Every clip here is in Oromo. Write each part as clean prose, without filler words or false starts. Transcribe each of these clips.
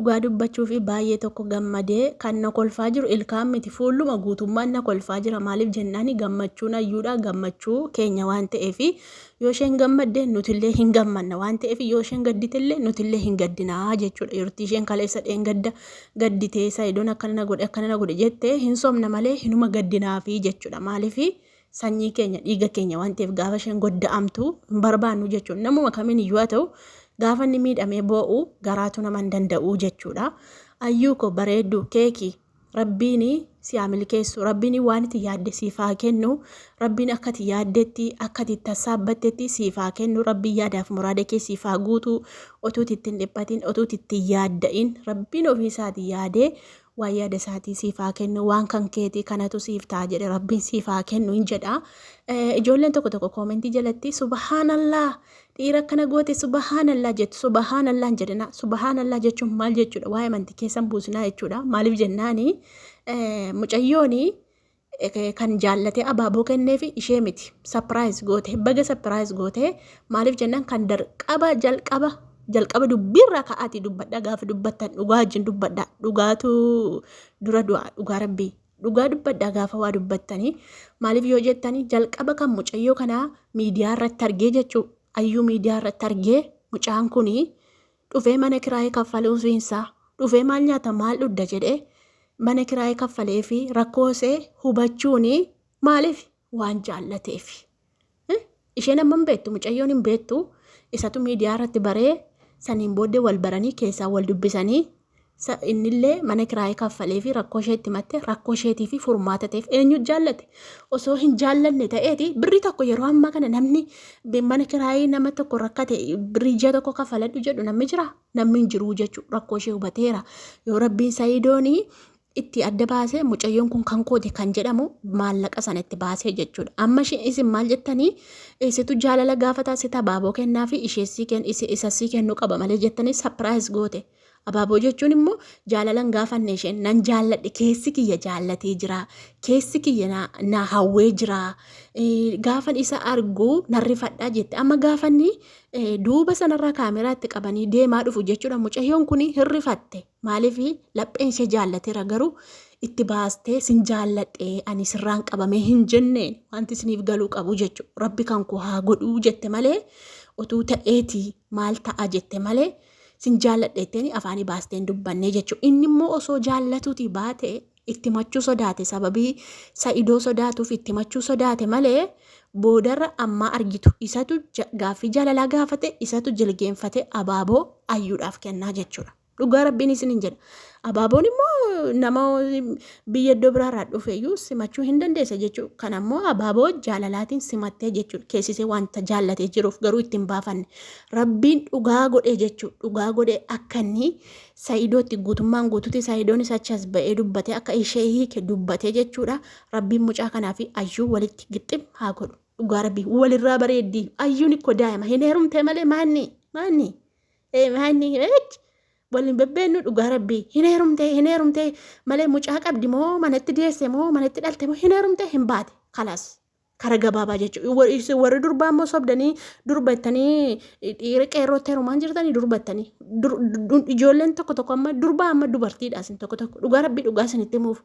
dhugaa dubbachuu fi baay'ee tokko gammadee kan na kolfaa jiru ilkaan miti fuulluma guutummaan na kolfaa jira maaliif jennaani gammachuun ayyuudha gammachuu keenya waan ta'eef yoo isheen gammadde nutillee hin gammanna waan ta'eef yoo isheen gadditellee nutillee hin gaddinaa jechuudha yeroo isheen kaleessa dheengadda gadditee Saayidoon akkana na godhe jettee hin somna malee hinuma gaddinaafi jechuudha maaliif sanyii keenya dhiiga keenya waan ta'eef gaafa isheen godda'amtu hin barbaannu jechuudha namuma kamiin iyyuu haa ta'u gaafa inni miidhamee boo'u garaatu nama hin danda'u jechuudha. Ayyuu ko bareeddu keekii rabbiin si haa milkeessu rabbiin waan itti yaadde siif haa kennu rabbiin akka itti yaaddetti akka itti tassaabbattetti siif haa kennu rabbiin yaadaaf muraada kee siif haa guutu otuu itti hin dhiphatin otuu itti yaadda'in rabbiin ofiisaatii yaadee waan yaada isaatii siif haa kennu waan kan keetii kanatu siif ta'a jedhe rabbiin siif haa kennu hin jedha. Ijoolleen tokko koomentii jalatti subhaanallaa dhiira akkana goote subhaanallaa jettu subhaanallaa hin jedhina subhaanallaa jechuun maal jechuudha waa'ee amantii keessan buusinaa jechuudha maaliif jennaani mucayyooni kan jaallatee abaaboo kenneef ishee miti sapiraayis goote baga sapiraayis goote maaliif jennaan kan jalqaba dubbiirraa ka'aatii dubbadha gaafa dubbattan dhugaa wajjin dubbadha dhugaatu dura du'a dhugaa rabbii dhugaa dubbadha gaafa waa dubbattanii maaliif yoo jettanii jalqaba kan mucayyoo kanaa miidiyaa irratti argee jechuu ayyuu miidiyaa irratti argee mucaan kunii dhufee mana kiraayee kaffaluufiinsaa dhufee maal nyaata maal dhudda jedhee mana kiraayee kaffalee fi rakkoosee hubachuuni maaliif waan jaallateef isheen amma hin beektu mucayyoon hin beektu isatu miidiyaa irratti baree saniin booddee wal baranii keessaa wal dubbisanii innillee mana kiraayee kaffalee fi rakkoo ishee itti matte rakkoo isheetii fi furmaata ta'eef eenyu jaallate osoo hin jaallanne ta'eeti birrii tokko yeroo ammaa kana namni mana kiraayee nama tokko rakkate birrii ji'a tokko kaffaladhu jedhu namni jira namni hin jiru jechuudha rakkoo ishee hubateera yoo rabbiin Saayidoonii itti adda baasee mucayyoon kun kan kooti kan jedhamu maallaqa sana itti baasee jechuudha amma isin maal jettanii isitu jaalala gaafa taasise abaaboo kennaa fi isasii kennuu qaba malee jettanii sapiraayis goote. Abaaboo jechuun immoo jaalalan gaafanne isheen nan jaalladhe keessi kiyya jaallatee jira keessi kiyya na hawwee jira gaafan isa arguu narrifadhaa jette amma gaafanni duuba sanarraa kaameraatti qabanii deemaa dhufu jechuudha mucayyoon kun hirrifatte maaliif lapheen ishee jaallateera garuu itti baastee sin jaalladhe ani sirraan qabamee hin jenneen wanti isiniif galuu qabu jechuudha rabbi kan koo haa godhuu jette malee otuu ta'eetii maal ta'a jette malee. Sin jaalladheetteni afaanii baasteen dubbannee jechuudha. Inni immoo osoo jaallatuuti baate itti machuu sodaate sababii Saayidoo sodaatuuf itti machuu sodaate malee boodarra ammaa argitu isatu gaaffii jaalalaa gaafate isatu jilgeenfate abaaboo ayyuudhaaf kennaa jechuudha. Dhugaa rabbiin isin hin jedha. Abaaboon immoo nama biyya iddoo biraarraa dhufeeyyuu simachuu hin dandeessa jechuudha. Kan ammoo abaaboo jaalalaatiin simattee jechuudha. Keessisee wanta jaallatee jiruuf garuu ittiin baafanne. Rabbiin dhugaa godhee jechuudha. Dhugaa godhee akka inni Saayidootti guutummaan guutuutti Saayidoonis achas ba'ee dubbatee akka ishee hiike dubbatee jechuudha. Rabbiin mucaa kanaa fi ayyuu walitti gixxim haa godhu. Dhugaa rabbii walirraa bareeddii ayyuun ikkoo daa'ima hin heerumtee malee maanni waliin bebbeennu dhugaa rabbii hin heerumtee malee mucaa qabdi moo manatti deesse moo manatti dhalte moo hin heerumtee hin baate kalaas kara gabaabaa jechuudha warri durbaa immoo sobdanii durbattanii dhiira qeerrootti heerumaan jirtanii durbattanii ijoolleen tokko amma durbaa amma dubartiidha isin tokko dhugaa rabbii dhugaa isinitti himuuf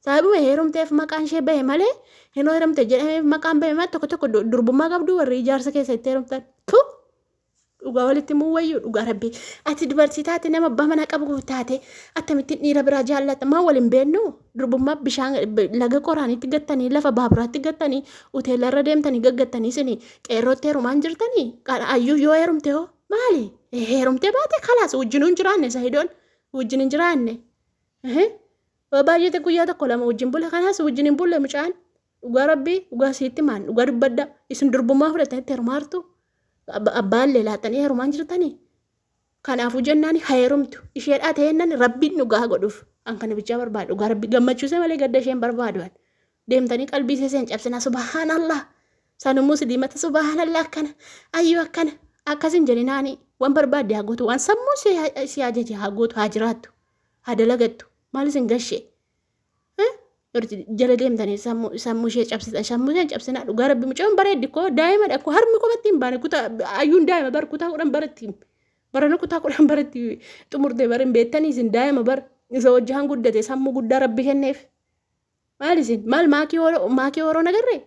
sababuma heerumteef maqaan ishee bahe malee hin heerumte jedhameef maqaan bahe malee tokko durbummaa qabdu warri ijaarsa keessa itti heerumtan dhugaa walitti muwwayyuu dhugaa rabbii ati dubartii taate nama abbaa manaa qabu taate akkamittiin dhiira biraa jaallata maa waliin beennu durbummaa bishaan laga qoraanitti gattanii lafa baaburaatti gattanii uteelarra deemtanii gaggattanii isin qeerrootti heerumaan jirtanii ayyuu yoo heerumte hoo maali heerumte baate kalaas wajjin hin jiraanne Saayidoon wajjin hin jiraanne baay'ee guyyaa tokko lama wajjin bula kanaas wajjin hin bulle mucaan dhugaa rabbii dhugaa siitti maan dhugaa dubbadda isin durbummaa fudhatanitti heerumaartu. Abbaallee laatanii heerumaan jirtanii kanaafuu jennaan heerumtu isheedhaa ta'eennan rabbiin dhugaa godhuuf kan bichaa barbaadu dhugaa rabbii gammachuusee malee gadda isheen barbaadu deemtanii qalbii isheen cabsinaa subhaanallah sanummoo sidiimata subhaanallah akkana ayyuu akkana akkasin jedhinaanii waan barbaadde haa gootu waan sammuu si ajaje haa gootu haa jiraattu haa dalagattu maal isin gashee jala deemtanii sammuu ishee cabsitan sammuu isheen cabsinaa dhugaa rabbii mucaan bareeddi koo daa'imadha koo harmi qofatti hin baane kutaa ayyuun daa'ima bar kutaa kudhan baratti Barana kutaa kudhan baratti xumurtee barin beektanii isin daa'ima bar isa wajjaan guddate sammuu guddaa rabbi kenneef. Maal isin maal maakii horoo nagarree?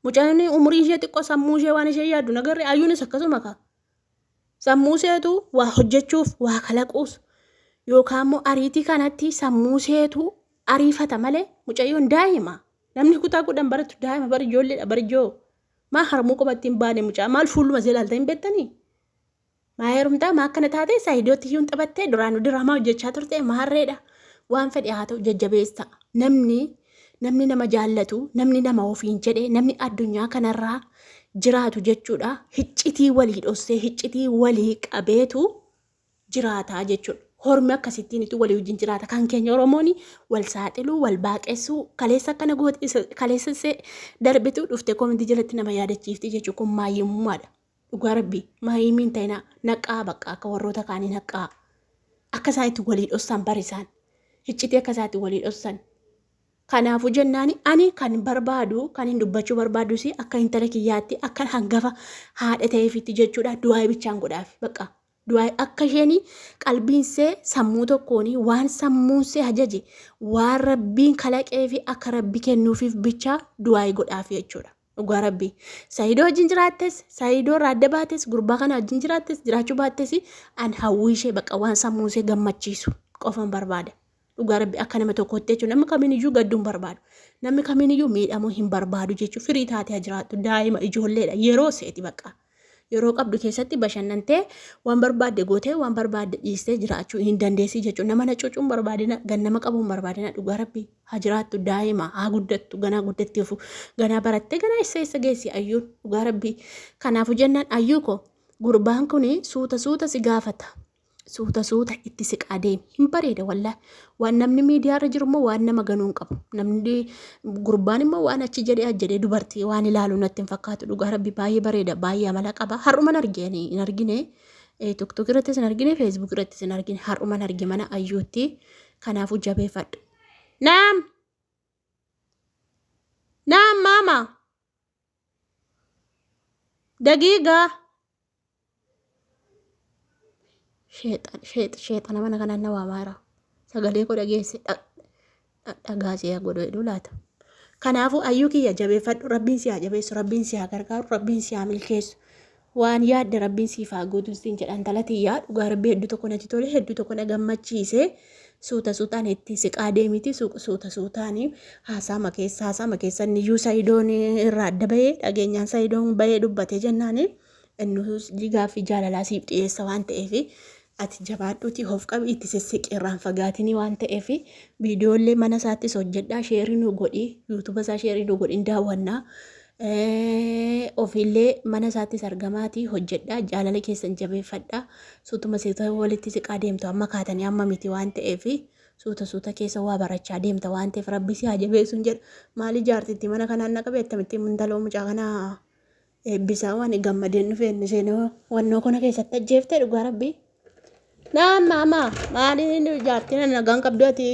Mucaan umurii ishee xiqqoo sammuu ishee waan ishee yaaddu nagarree ayyuunis akkasuma kaa. Sammuu isheetu waa hojjechuuf waa kalaquus yookaan immoo ariitii kanatti sammuu isheetu ariifata malee mucayyoon daa'ima. Namni kutaa kudhan barattu daa'ima bari ijoolleedha bari ijoo. Maa harmuu qubatti hin baane mucaa maal fuulluma ishee ilaaltee hin beektanii? Maa heerumtaa maa akkana taatee saayidootti iyyuu hin taphattee duraan diraamaa hojjechaa turte maarreedha. Waan fedhe haa ta'u jajjabeessa. Namni nama jaallatu, namni nama ofiin jedhee, namni addunyaa kanarraa jiraatu jechuudha. Hiccitii walii dhossee, hiccitii walii qabeetu jiraata jechuudha. Hormi akkasittiin itti walii wajjin jiraata. Kan keenya Oromoon wal saaxiluu, wal baaqessuu, kaleessa akkana gooti, kaleessa darbitu dhufte koomenti jalatti nama yaadachiifti jechuudha. Kun maayyimmaadha. Dhugaa rabbii maayyimmiin ta'ina naqaa bakka akka warroota kaanii naqaa. Akka isaan itti walii dhossan barisaan. Hiccitii akka isaan itti walii dhossan. Kanaafuu jennaani ani kan barbaadu kan hin dubbachuu barbaadus akka intala kiyyaatti akka hangafa haadha ta'eefitti jechuudha. Du'aa bichaan godhaaf bakka. Du'aa akka isheen qalbiinsee sammuu tokkoon waan sammuunsee ajaje waan rabbiin kalaqee fi akka rabbi kennuufiif bicha du'aa godhaaf jechuudha. Dhugaa rabbii saayidoo wajjin jiraattes saayidoo raadda baattes gurbaa kana wajjin jiraattes jiraachuu baattes an hawwii ishee bakka waan sammuunsee gammachiisu qofan barbaada. Dhugaa rabbii akka nama tokkotti jechuudha. Namni kamiiniyyuu gadduun barbaadu. Namni kamiiniyyuu miidhamuu hin barbaadu jechuudha. Firii taatee jiraattu daa'ima ijoolleedha. Yeroo seeti bakka. Yeroo qabdu keessatti bashannantee waan barbaadde gootee waan barbaadde dhiistee jiraachuu hin dandeessi jechuudha. Nama na cuucuun barbaadina gannama qabuun barbaadina dhugaa rabbii haa jiraattu daa'ima haa guddattu ganaa guddatteefu ganaa barattee ganaa isa geessi ayyuun dhugaa rabbii. Kanaafuu jennaan ayyuu koo gurbaan kun suuta si gaafata. Suuta itti siqaa deemi hin bareeda wallaahi waan namni miidiyaarra jiru immoo waan nama ganuun qabu namni gurbaan immoo waan achi jedhee dubartii waan ilaalu natti hin fakkaatu dhugaa rabbi baay'ee bareeda baay'ee amala qaba har'uman hin argine tiktok irrattis hin argine feesbuuk irrattis hin argine har'uman arge mana ayyuutti kanaafuu jabeeffadhu. Naam maama dagiigaa. Sheexana mana kanaan na waamaara. Sagalee koo dhageesse dhagaasee godhu heduu laata. Kanaafuu ayyuu kiyya jabeeffadhu rabbiin si haa jabeessu rabbiin si haa gargaaru rabbiin si haa milkeessu. Waan yaadde rabbiin siif haa guutu siin jedhan talatii yaa dhugaa rabbii hedduu tokko natti tole hedduu tokko na gammachiise. Suutaan itti siqaa deemiti suutaan haasama keessa niyyuu saayidoon irraa adda bahee dhageenyaan saayidoon bahee dubbatee jennaani inni gaaffii jaalalaa siif dhiyeessa waan ta'eef ati jabaadhuuti of qabi itti sessiqirraan fagaatinii waan ta'eef viidiyoolee mana isaattis hojjedhaa sheerii nu godhi yuutuuba isaa sheerii nu godhin daawwannaa ofiillee mana isaattis argamaatii hojjedhaa jaalala keessan jabeeffadhaa suutuma seeta walitti siqaa deemtu amma kaatanii amma miti waan ta'eef suuta keessa waa barachaa deemta waan ta'eef rabbi si haa jabeessuun jedha maali jaartitti mana kanaan na qabe attamitti muntaloo mucaa kanaa eebbisaa waan gammadeen dhufeen seenoo wannoo kana keessatti ajjeeftee dhugaa rabbii. Naam maama maali jaartiin nagaan qabdu ati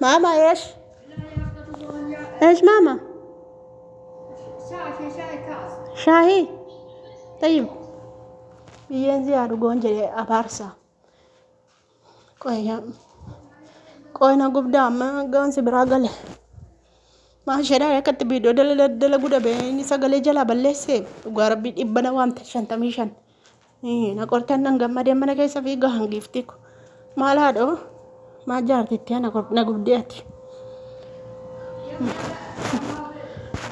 maama eesh maama shaahii tayyib biyyeen si haa dhugoon jedhee abaarsa qoyna gubdaa amma gaansi biraa gale maashadhaa akkatti biidoo dala gudda ba'een sagalee jalaa balleessee dhugaa rabbii dhibba na waamte 55 na qortan nan gammadee mana keessa fiigaa hangiifti ko maal haadhoo maa jaartitti na gubdee ati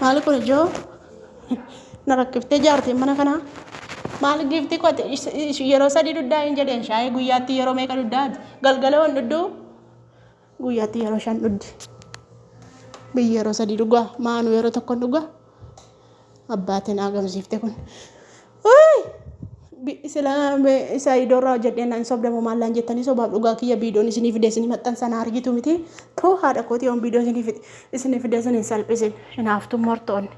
maal kun ijoo na rakkiftee jaartii mana kanaa maal giifti qote yeroo sadii duddaa hin jedheen shaayii guyyaatti yeroo meeqa duddaati galgala waan dudduu guyyaatti yeroo 5 dhuddi biyya yeroo sadii dhugaa maanu yeroo tokko dhugaa abbaatiin agamsiifte kun isa idoorraa hojjedheen nan sobdamu maallaan jettanii sobaaf dhugaa kiyya biidoon isinii fidee isinii maxxansana argitu miti too haadha kooti yoon biidoo isinii fidee isinii salphisin hinaaftu mortoonni